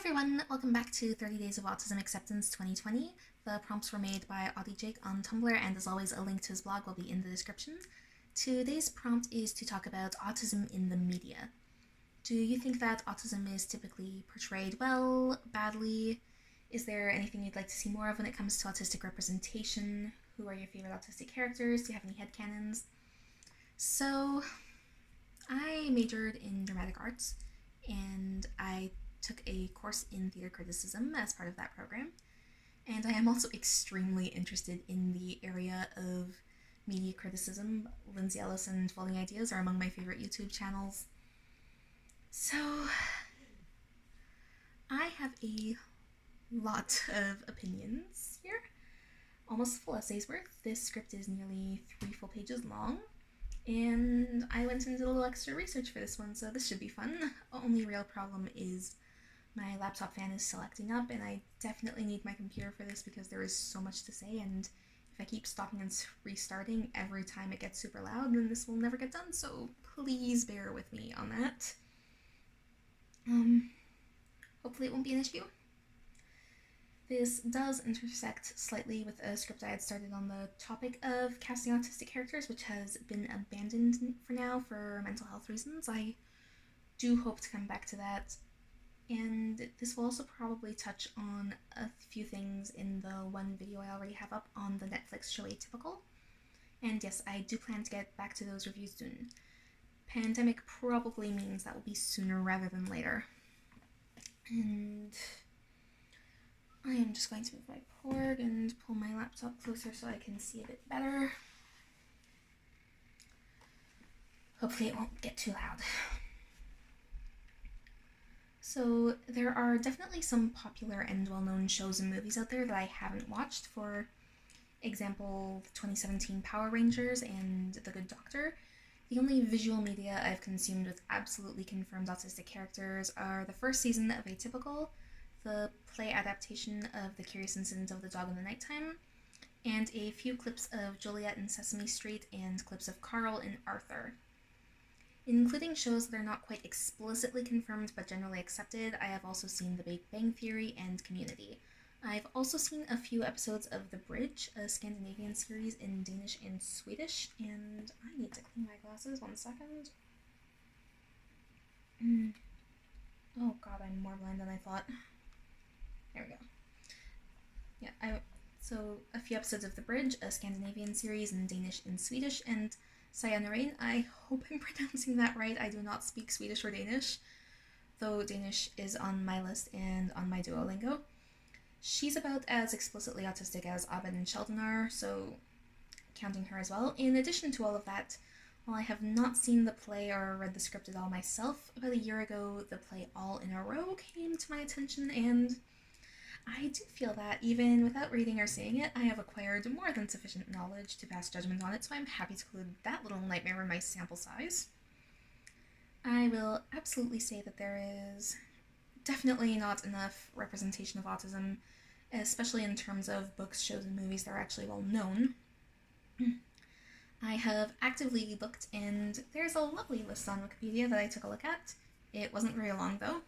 everyone, welcome back to 30 Days of Autism Acceptance 2020. The prompts were made by Jake on Tumblr, and as always, a link to his blog will be in the description. Today's prompt is to talk about autism in the media. Do you think that autism is typically portrayed well, badly? Is there anything you'd like to see more of when it comes to autistic representation? Who are your favorite autistic characters? Do you have any headcanons? So, I majored in dramatic arts, and I took a course in theater criticism as part of that program, and I am also extremely interested in the area of media criticism. Lindsay Ellis and Folding Ideas are among my favorite YouTube channels. So I have a lot of opinions here, almost full essays worth. This script is nearly 3 full pages long, and I went and did a little extra research for this one, so this should be fun. Only real problem is my laptop fan is still acting up, and I definitely need my computer for this because there is so much to say, and if I keep stopping and restarting every time it gets super loud, then this will never get done, so please bear with me on that. Hopefully it won't be an issue. This does intersect slightly with a script I had started on the topic of casting autistic characters, which has been abandoned for now for mental health reasons. I do hope to come back to that. And this will also probably touch on a few things in the one video I already have up on the Netflix show Atypical. And yes, I do plan to get back to those reviews soon. Pandemic probably means that will be sooner rather than later. And I am just going to move my cord and pull my laptop closer so I can see a bit better. Hopefully it won't get too loud. So there are definitely some popular and well-known shows and movies out there that I haven't watched. For example, the 2017 Power Rangers and The Good Doctor. The only visual media I've consumed with absolutely confirmed autistic characters are the first season of Atypical, the play adaptation of The Curious Incident of the Dog in the Nighttime, and a few clips of Juliet in Sesame Street and clips of Carl in Arthur. Including shows that are not quite explicitly confirmed but generally accepted, I have also seen The Big Bang Theory and Community. I've also seen a few episodes of The Bridge, a Scandinavian series in Danish and Swedish, and I need to clean my glasses, 1 second. Oh god, I'm more blind than I thought. There we go. Yeah, so a few episodes of The Bridge, a Scandinavian series in Danish and Swedish, and Sayonarain, I hope I'm pronouncing that right. I do not speak Swedish or Danish, though Danish is on my list and on my Duolingo. She's about as explicitly autistic as Abed and Sheldon are, so counting her as well. In addition to all of that, while I have not seen the play or read the script at all myself, about a year ago the play All in a Row came to my attention, and I do feel that, even without reading or seeing it, I have acquired more than sufficient knowledge to pass judgment on it, so I'm happy to include that little nightmare in my sample size. I will absolutely say that there is definitely not enough representation of autism, especially in terms of books, shows, and movies that are actually well known. I have actively looked, and there's a lovely list on Wikipedia that I took a look at. It wasn't very long, though.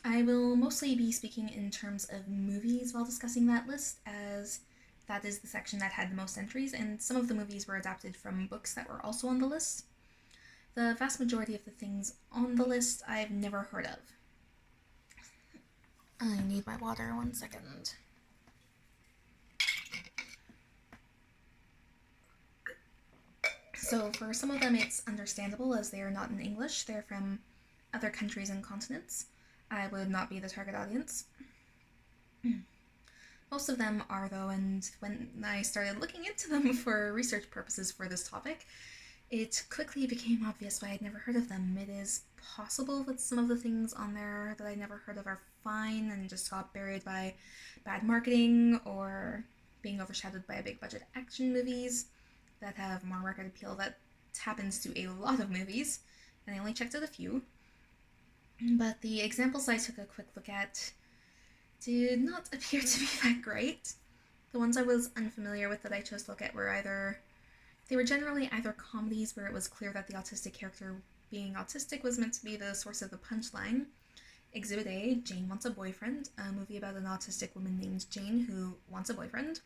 I will mostly be speaking in terms of movies while discussing that list, as that is the section that had the most entries, and some of the movies were adapted from books that were also on the list. The vast majority of the things on the list I've never heard of. I need my water, 1 second. So for some of them it's understandable as they are not in English, they're from other countries and continents. I would not be the target audience. Most of them are, though, and when I started looking into them for research purposes for this topic, it quickly became obvious why I'd never heard of them. It is possible that some of the things on there that I never heard of are fine and just got buried by bad marketing or being overshadowed by big budget action movies that have more market appeal. That happens to a lot of movies, and I only checked out a few. But the examples I took a quick look at did not appear to be that great. The ones I was unfamiliar with that I chose to look at were generally either comedies where it was clear that the autistic character being autistic was meant to be the source of the punchline, Exhibit A, Jane Wants a Boyfriend, a movie about an autistic woman named Jane who wants a boyfriend.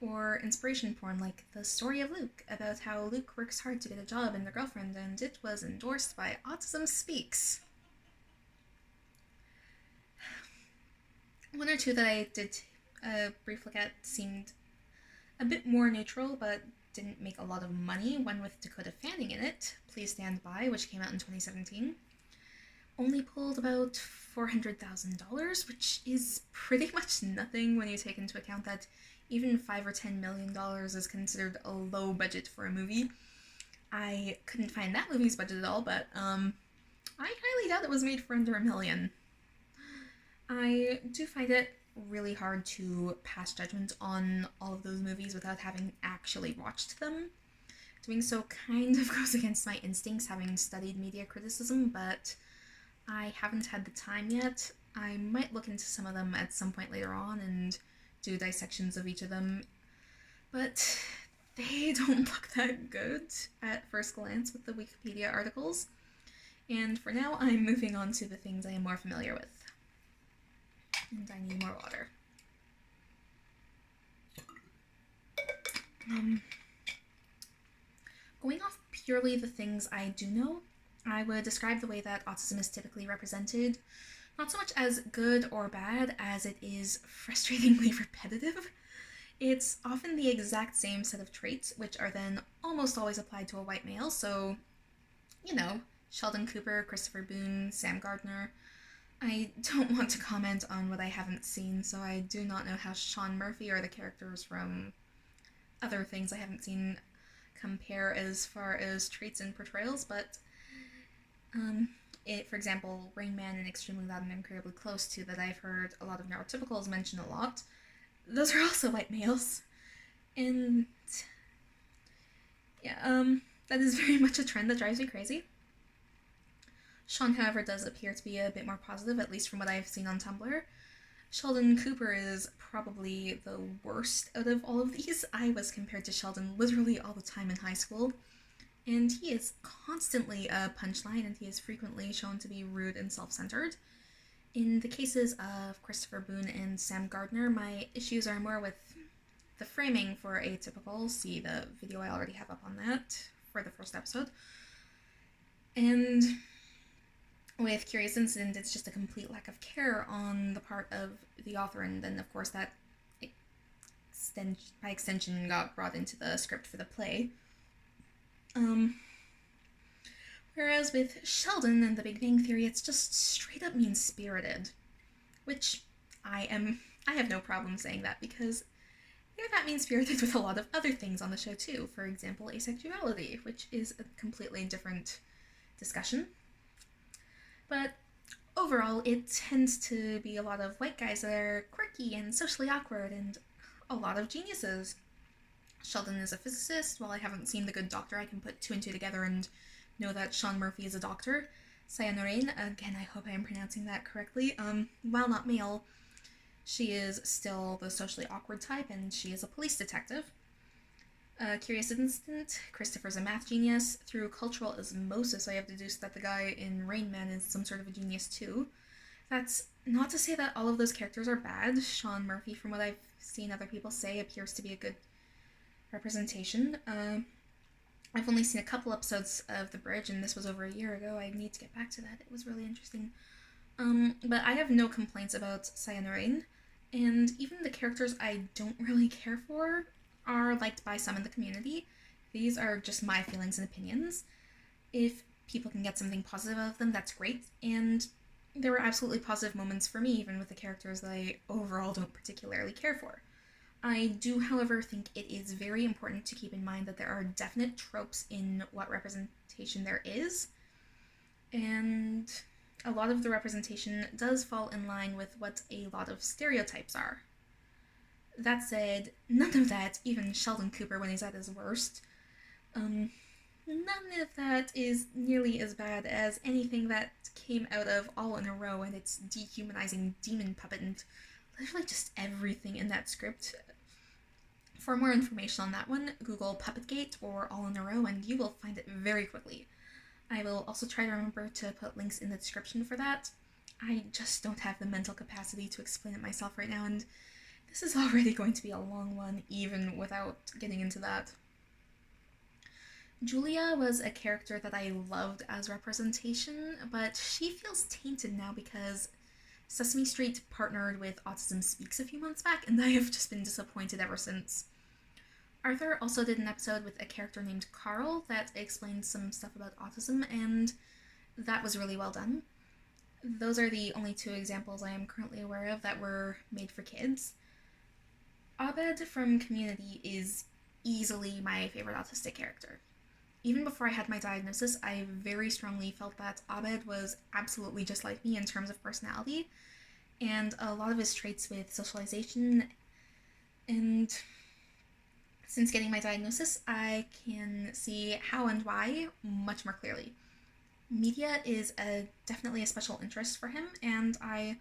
Or inspiration porn like The Story of Luke, about how Luke works hard to get a job and a girlfriend, and it was endorsed by Autism Speaks. One or two that I did a brief look at seemed a bit more neutral, but didn't make a lot of money. One with Dakota Fanning in it, Please Stand By, which came out in 2017, only pulled about $400,000, which is pretty much nothing when you take into account that even $5 or $10 million is considered a low budget for a movie. I couldn't find that movie's budget at all, but I highly doubt it was made for under $1 million. I do find it really hard to pass judgment on all of those movies without having actually watched them. Doing so kind of goes against my instincts, having studied media criticism, but I haven't had the time yet. I might look into some of them at some point later on and do dissections of each of them, but they don't look that good at first glance with the Wikipedia articles. And for now, I'm moving on to the things I am more familiar with. And I need more water. Going off purely the things I do know, I would describe the way that autism is typically represented not so much as good or bad as it is frustratingly repetitive. It's often the exact same set of traits, which are then almost always applied to a white male, so, Sheldon Cooper, Christopher Boone, Sam Gardner. I don't want to comment on what I haven't seen, so I do not know how Sean Murphy or the characters from other things I haven't seen compare as far as traits and portrayals, but for example, Rain Man and Extremely Loud and Incredibly Close to that I've heard a lot of neurotypicals mention a lot, those are also white males. And that is very much a trend that drives me crazy. Sean, however, does appear to be a bit more positive, at least from what I've seen on Tumblr. Sheldon Cooper is probably the worst out of all of these. I was compared to Sheldon literally all the time in high school, and he is constantly a punchline, and he is frequently shown to be rude and self-centered. In the cases of Christopher Boone and Sam Gardner, my issues are more with the framing for Atypical. See the video I already have up on that for the first episode. And with Curious Incident, it's just a complete lack of care on the part of the author, and then of course that by extension got brought into the script for the play. Whereas with Sheldon and The Big Bang Theory, it's just straight up mean-spirited, which I have no problem saying that, because they're that mean-spirited with a lot of other things on the show too. For example, asexuality, which is a completely different discussion. But overall, it tends to be a lot of white guys that are quirky and socially awkward, and a lot of geniuses. Sheldon is a physicist. While I haven't seen The Good Doctor, I can put two and two together and know that Sean Murphy is a doctor. Sayanorain, again, I hope I am pronouncing that correctly, while not male, she is still the socially awkward type, and she is a police detective. Curious Incident, Christopher's a math genius. Through cultural osmosis, I have deduced that the guy in Rain Man is some sort of a genius too. That's not to say that all of those characters are bad. Sean Murphy, from what I've seen other people say, appears to be a good representation. I've only seen a couple episodes of The Bridge, and this was over a year ago. I need to get back to that. It was really interesting. But I have no complaints about Sayanorain, and even the characters I don't really care for are liked by some in the community. These are just my feelings and opinions. If people can get something positive out of them, that's great, and there were absolutely positive moments for me, even with the characters that I overall don't particularly care for. I do, however, think it is very important to keep in mind that there are definite tropes in what representation there is, and a lot of the representation does fall in line with what a lot of stereotypes are. That said, none of that, even Sheldon Cooper when he's at his worst, none of that is nearly as bad as anything that came out of All in a Row and its dehumanizing demon puppet and literally just everything in that script. For more information on that one, Google Puppetgate or All in a Row and you will find it very quickly. I will also try to remember to put links in the description for that. I just don't have the mental capacity to explain it myself right now, and this is already going to be a long one, even without getting into that. Julia was a character that I loved as representation, but she feels tainted now because Sesame Street partnered with Autism Speaks a few months back, and I have just been disappointed ever since. Arthur also did an episode with a character named Carl that explained some stuff about autism, and that was really well done. Those are the only two examples I am currently aware of that were made for kids. Abed from Community is easily my favorite autistic character. Even before I had my diagnosis, I very strongly felt that Abed was absolutely just like me in terms of personality, and a lot of his traits with socialization. And since getting my diagnosis, I can see how and why much more clearly. Media is definitely a special interest for him, and I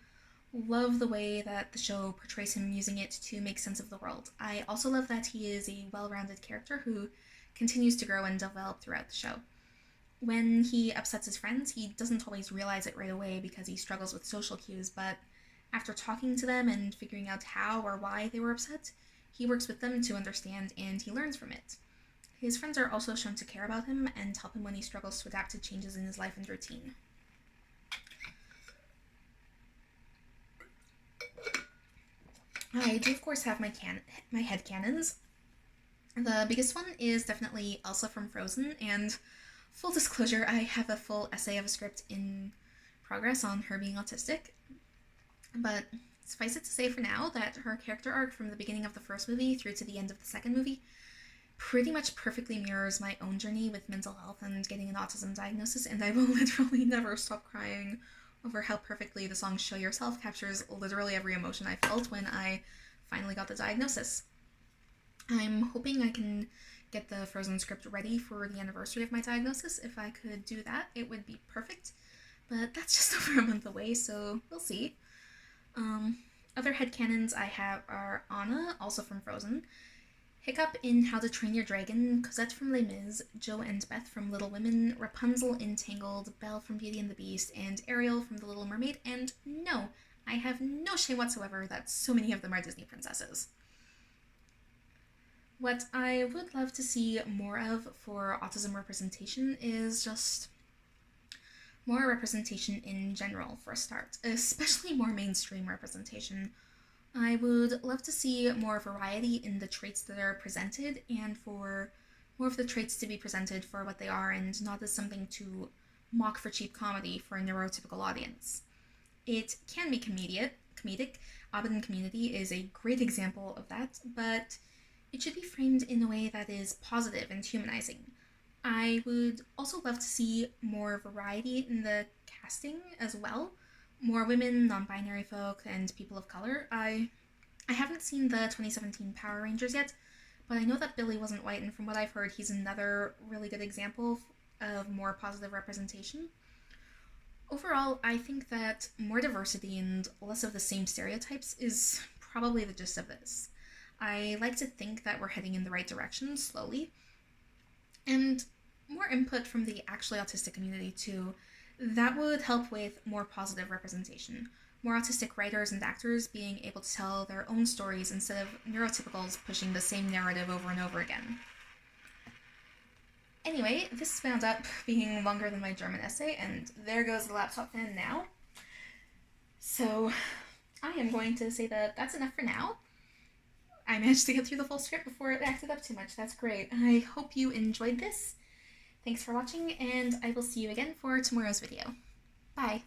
love the way that the show portrays him using it to make sense of the world. I also love that he is a well-rounded character who continues to grow and develop throughout the show. When he upsets his friends, he doesn't always realize it right away because he struggles with social cues, but after talking to them and figuring out how or why they were upset, he works with them to understand and he learns from it. His friends are also shown to care about him and help him when he struggles to adapt to changes in his life and routine. I do, of course, have my headcanons. The biggest one is definitely Elsa from Frozen, and full disclosure, I have a full essay of a script in progress on her being autistic. But suffice it to say for now that her character arc from the beginning of the first movie through to the end of the second movie pretty much perfectly mirrors my own journey with mental health and getting an autism diagnosis, and I will literally never stop crying over how perfectly the song Show Yourself captures literally every emotion I felt when I finally got the diagnosis. I'm hoping I can get the Frozen script ready for the anniversary of my diagnosis. If I could do that, it would be perfect, but that's just over a month away, so we'll see. Other headcanons I have are Anna, also from Frozen, Hiccup in How to Train Your Dragon, Cosette from Les Mis, Jo and Beth from Little Women, Rapunzel in Tangled, Belle from Beauty and the Beast, and Ariel from The Little Mermaid, and no, I have no shame whatsoever that so many of them are Disney princesses. What I would love to see more of for autism representation is just more representation in general, for a start, especially more mainstream representation. I would love to see more variety in the traits that are presented, and for more of the traits to be presented for what they are and not as something to mock for cheap comedy for a neurotypical audience. It can be comedic. Abed in Community is a great example of that, but it should be framed in a way that is positive and humanizing. I would also love to see more variety in the casting as well. More women, non-binary folk, and people of color. I haven't seen the 2017 Power Rangers yet, but I know that Billy wasn't white, and from what I've heard, he's another really good example of more positive representation. Overall, I think that more diversity and less of the same stereotypes is probably the gist of this. I like to think that we're heading in the right direction, slowly, and more input from the actually autistic community too. That would help with more positive representation. More autistic writers and actors being able to tell their own stories instead of neurotypicals pushing the same narrative over and over again. Anyway, this wound up being longer than my German essay, and there goes the laptop fan now. So I am going to say that that's enough for now. I managed to get through the full script before it acted up too much. That's great. I hope you enjoyed this. Thanks for watching, and I will see you again for tomorrow's video. Bye!